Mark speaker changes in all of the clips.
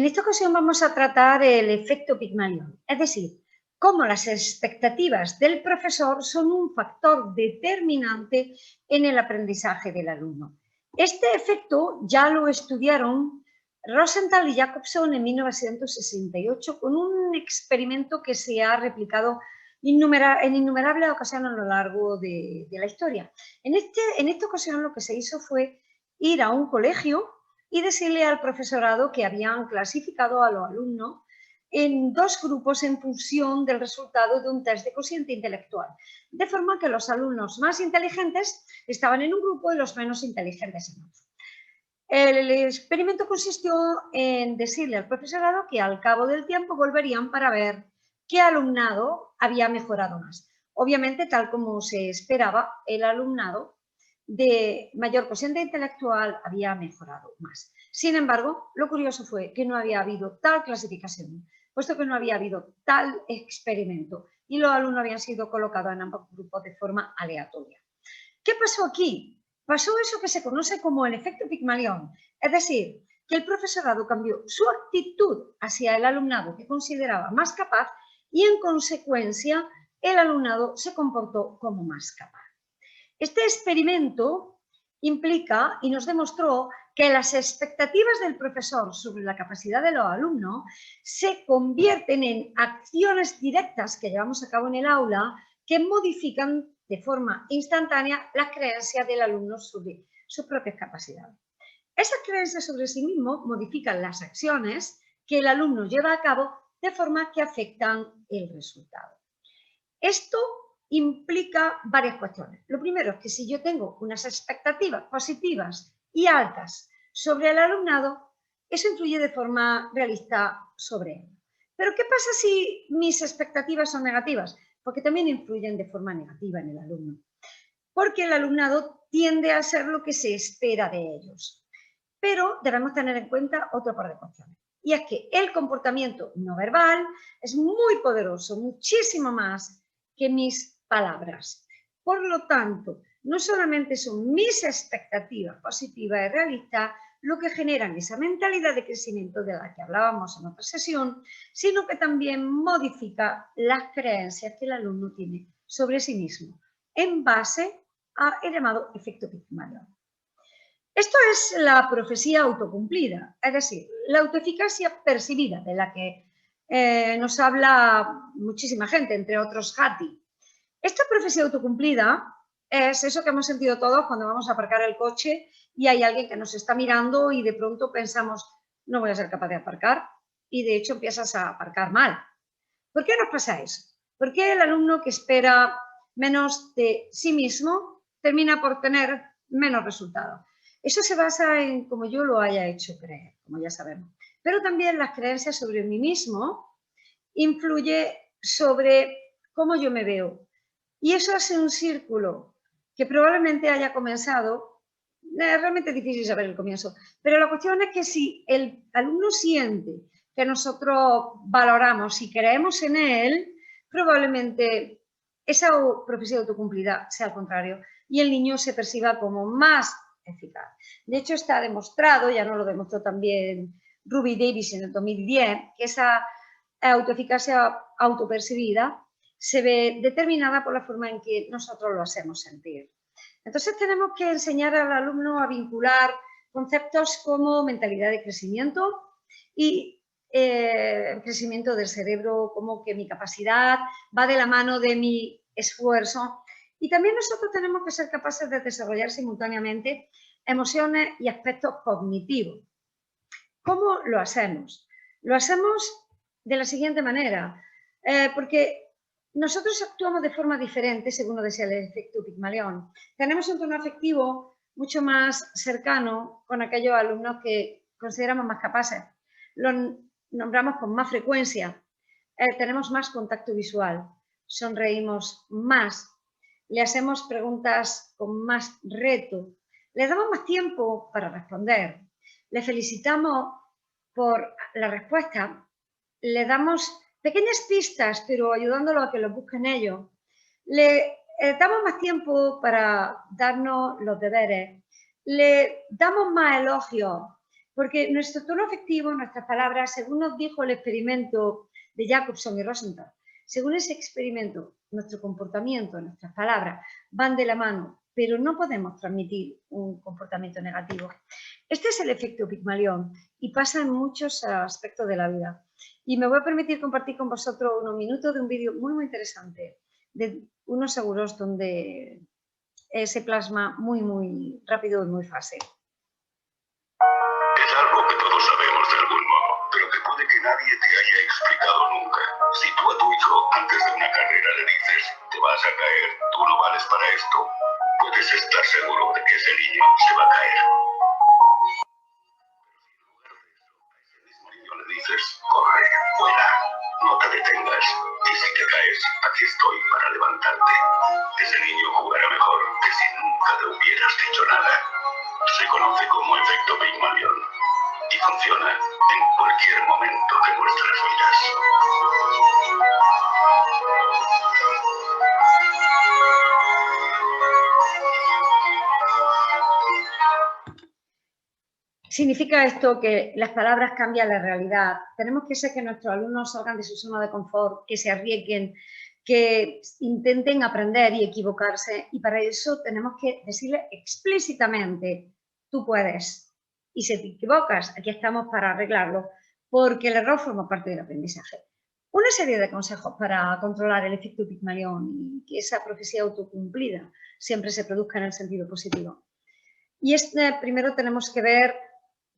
Speaker 1: En esta ocasión vamos a tratar el efecto Pigmalión, es decir, cómo las expectativas del profesor son un factor determinante en el aprendizaje del alumno. Este efecto ya lo estudiaron Rosenthal y Jacobson en 1968 con un experimento que se ha replicado en innumerables ocasiones a lo largo de la historia. En esta ocasión lo que se hizo fue ir a un colegio y decirle al profesorado que habían clasificado a los alumnos en dos grupos en función del resultado de un test de cociente intelectual, de forma que los alumnos más inteligentes estaban en un grupo y los menos inteligentes en otro. El experimento consistió en decirle al profesorado que al cabo del tiempo volverían para ver qué alumnado había mejorado más. Obviamente, tal como se esperaba, el alumnado de mayor cociente intelectual había mejorado más. Sin embargo, lo curioso fue que no había habido tal clasificación, puesto que no había habido tal experimento y los alumnos habían sido colocados en ambos grupos de forma aleatoria. ¿Qué pasó aquí? Pasó eso que se conoce como el efecto Pigmalión, es decir, que el profesorado cambió su actitud hacia el alumnado que consideraba más capaz y, en consecuencia, el alumnado se comportó como más capaz. Este experimento implica y nos demostró que las expectativas del profesor sobre la capacidad de los alumnos se convierten en acciones directas que llevamos a cabo en el aula que modifican de forma instantánea las creencias del alumno sobre sus propias capacidades. Esas creencias sobre sí mismo modifican las acciones que el alumno lleva a cabo de forma que afectan el resultado. Esto implica varias cuestiones. Lo primero es que si yo tengo unas expectativas positivas y altas sobre el alumnado, eso influye de forma realista sobre él. Pero ¿qué pasa si mis expectativas son negativas? Porque también influyen de forma negativa en el alumno. Porque el alumnado tiende a ser lo que se espera de ellos. Pero debemos tener en cuenta otro par de cuestiones. Y es que el comportamiento no verbal es muy poderoso, muchísimo más que mis palabras. Por lo tanto, no solamente son mis expectativas positivas y realistas lo que generan esa mentalidad de crecimiento de la que hablábamos en otra sesión, sino que también modifica las creencias que el alumno tiene sobre sí mismo en base al llamado efecto Pigmalión. Esto es la profecía autocumplida, es decir, la autoeficacia percibida de la que nos habla muchísima gente, entre otros Hattie. Esta profecía autocumplida es eso que hemos sentido todos cuando vamos a aparcar el coche y hay alguien que nos está mirando y de pronto pensamos, no voy a ser capaz de aparcar, y de hecho empiezas a aparcar mal. ¿Por qué nos pasa eso? ¿Por qué el alumno que espera menos de sí mismo termina por tener menos resultados? Eso se basa en cómo yo lo haya hecho creer, como ya sabemos. Pero también las creencias sobre mí mismo influye sobre cómo yo me veo. Y eso hace un círculo que probablemente haya comenzado, es realmente difícil saber el comienzo, pero la cuestión es que si el alumno siente que nosotros valoramos y creemos en él, probablemente esa profecía autocumplida sea al contrario y el niño se perciba como más eficaz. De hecho, está demostrado, ya nos lo demostró también Ruby Davis en el 2010, que esa autoeficacia autopercibida se ve determinada por la forma en que nosotros lo hacemos sentir. Entonces tenemos que enseñar al alumno a vincular conceptos como mentalidad de crecimiento y crecimiento del cerebro, como que mi capacidad va de la mano de mi esfuerzo. Y también nosotros tenemos que ser capaces de desarrollar simultáneamente emociones y aspectos cognitivos. ¿Cómo lo hacemos? Lo hacemos de la siguiente manera, porque nosotros actuamos de forma diferente según lo desea el efecto Pigmalión. Tenemos un tono afectivo mucho más cercano con aquellos alumnos que consideramos más capaces. Los nombramos con más frecuencia, tenemos más contacto visual, sonreímos más, le hacemos preguntas con más reto, le damos más tiempo para responder, le felicitamos por la respuesta, le damos pequeñas pistas, pero ayudándolo a que lo busquen ellos. Le damos más tiempo para darnos los deberes. Le damos más elogios. Porque nuestro tono afectivo, nuestras palabras, según nos dijo el experimento de Jacobson y Rosenthal, según ese experimento, nuestro comportamiento, nuestras palabras van de la mano, pero no podemos transmitir un comportamiento negativo. Este es el efecto Pigmalión y pasa en muchos aspectos de la vida. Y me voy a permitir compartir con vosotros unos minutos de un vídeo muy interesante, de unos seguros donde se plasma muy rápido y muy fácil.
Speaker 2: Es algo que todos sabemos de algún modo, pero que puede que nadie te haya explicado nunca. Si tú a tu hijo antes de una carrera le dices, te vas a caer, tú no vales para esto, puedes estar seguro de que ese niño se va a caer. Pero si en lugar de eso a ese mismo niño le dices, corre, vuela, no te detengas, y si te caes, aquí estoy para levantarte, ese niño jugará mejor que si nunca le hubieras dicho nada. Se conoce como efecto Pigmalión y funciona en cualquier momento de nuestras vidas.
Speaker 1: ¿Significa esto que las palabras cambian la realidad? Tenemos que hacer que nuestros alumnos salgan de su zona de confort, que se arriesguen, que intenten aprender y equivocarse, y para eso tenemos que decirles explícitamente, tú puedes. Y si te equivocas, aquí estamos para arreglarlo, porque el error forma parte del aprendizaje. Una serie de consejos para controlar el efecto Pigmalión y que esa profecía autocumplida siempre se produzca en el sentido positivo. Y primero tenemos que ver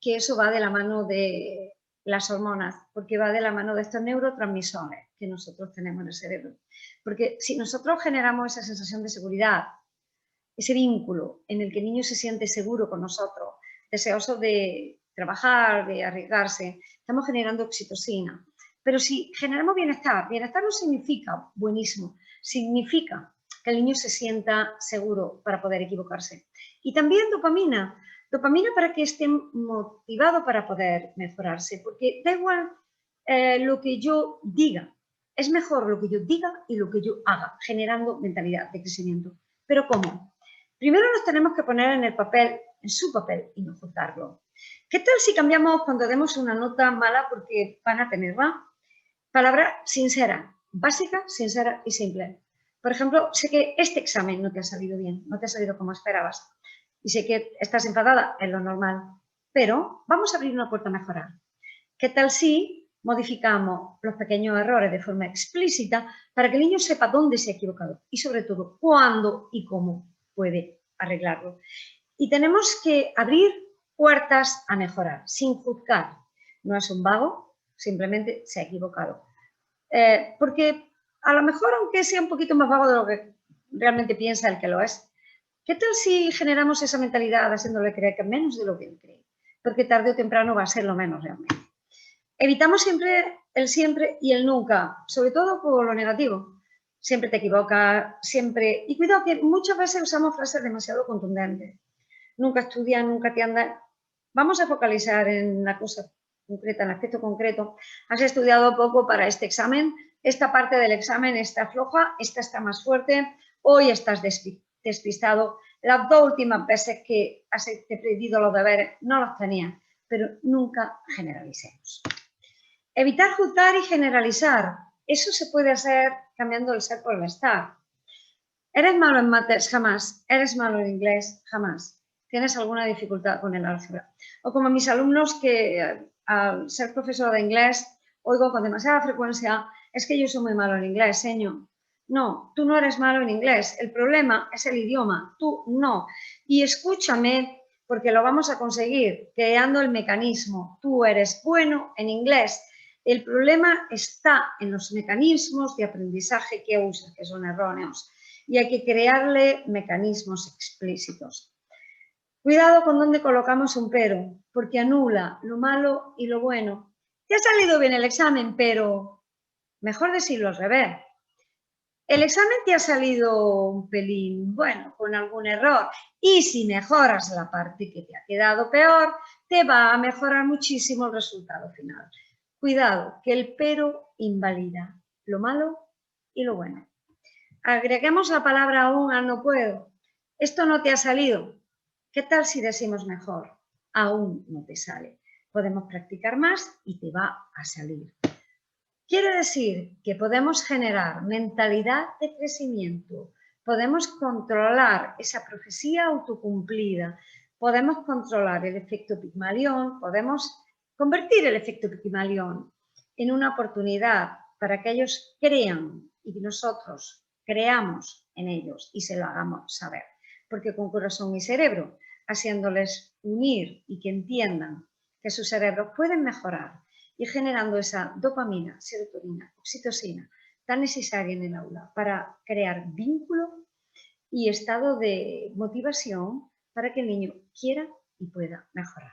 Speaker 1: que eso va de la mano de las hormonas, porque va de la mano de estos neurotransmisores que nosotros tenemos en el cerebro. Porque si nosotros generamos esa sensación de seguridad, ese vínculo en el que el niño se siente seguro con nosotros, deseoso de trabajar, de arriesgarse, estamos generando oxitocina. Pero si generamos bienestar, bienestar no significa buenísimo, significa que el niño se sienta seguro para poder equivocarse. Y también dopamina para que esté motivado para poder mejorarse, porque da igual lo que yo diga, es mejor lo que yo diga y lo que yo haga, generando mentalidad de crecimiento. ¿Pero cómo? Primero nos tenemos que poner en el papel, en su papel, y no juzgarlo. ¿Qué tal si cambiamos cuando demos una nota mala porque van a tenerla? Palabra sincera, básica, sincera y simple. Por ejemplo, sé que este examen no te ha salido bien, no te ha salido como esperabas. Y sé que estás enfadada, es lo normal. Pero vamos a abrir una puerta a mejorar. ¿Qué tal si modificamos los pequeños errores de forma explícita para que el niño sepa dónde se ha equivocado y sobre todo cuándo y cómo puede arreglarlo? Y tenemos que abrir puertas a mejorar, sin juzgar. No es un vago, simplemente se ha equivocado. Porque a lo mejor, aunque sea un poquito más vago de lo que realmente piensa el que lo es, ¿qué tal si generamos esa mentalidad haciéndole creer que menos de lo que él cree? Porque tarde o temprano va a ser lo menos realmente. Evitamos siempre y el nunca, sobre todo por lo negativo. Siempre te equivocas, siempre... Y cuidado que muchas veces usamos frases demasiado contundentes. Nunca estudias, nunca te andas. Vamos a focalizar en la cosa concreta, en el aspecto concreto. Has estudiado poco para este examen, esta parte del examen está floja, esta está más fuerte, hoy estás despistado. Las dos últimas veces que has pedido los deberes no los tenías, pero nunca generalicemos. Evitar juzgar y generalizar. Eso se puede hacer cambiando el ser por el estar. ¿Eres malo en mates? Jamás. ¿Eres malo en inglés? Jamás. ¿Tienes alguna dificultad con el álgebra? O como mis alumnos que al ser profesora de inglés oigo con demasiada frecuencia, es que yo soy muy malo en inglés, señor. No, tú no eres malo en inglés. El problema es el idioma, tú no. Y escúchame, porque lo vamos a conseguir creando el mecanismo. Tú eres bueno en inglés. El problema está en los mecanismos de aprendizaje que usas, que son erróneos. Y hay que crearle mecanismos explícitos. Cuidado con dónde colocamos un pero, porque anula lo malo y lo bueno. Te ha salido bien el examen, pero mejor decirlo al revés. El examen te ha salido un pelín, bueno, con algún error. Y si mejoras la parte que te ha quedado peor, te va a mejorar muchísimo el resultado final. Cuidado, que el pero invalida lo malo y lo bueno. Agreguemos la palabra aún al no puedo. Esto no te ha salido. ¿Qué tal si decimos mejor? Aún no te sale. Podemos practicar más y te va a salir. Quiere decir que podemos generar mentalidad de crecimiento, podemos controlar esa profecía autocumplida, podemos controlar el efecto Pigmalión, podemos convertir el efecto Pigmalión en una oportunidad para que ellos crean y que nosotros creamos en ellos y se lo hagamos saber. Porque con corazón y cerebro, haciéndoles unir y que entiendan que sus cerebros pueden mejorar y generando esa dopamina, serotonina, oxitocina tan necesaria en el aula para crear vínculo y estado de motivación para que el niño quiera y pueda mejorar.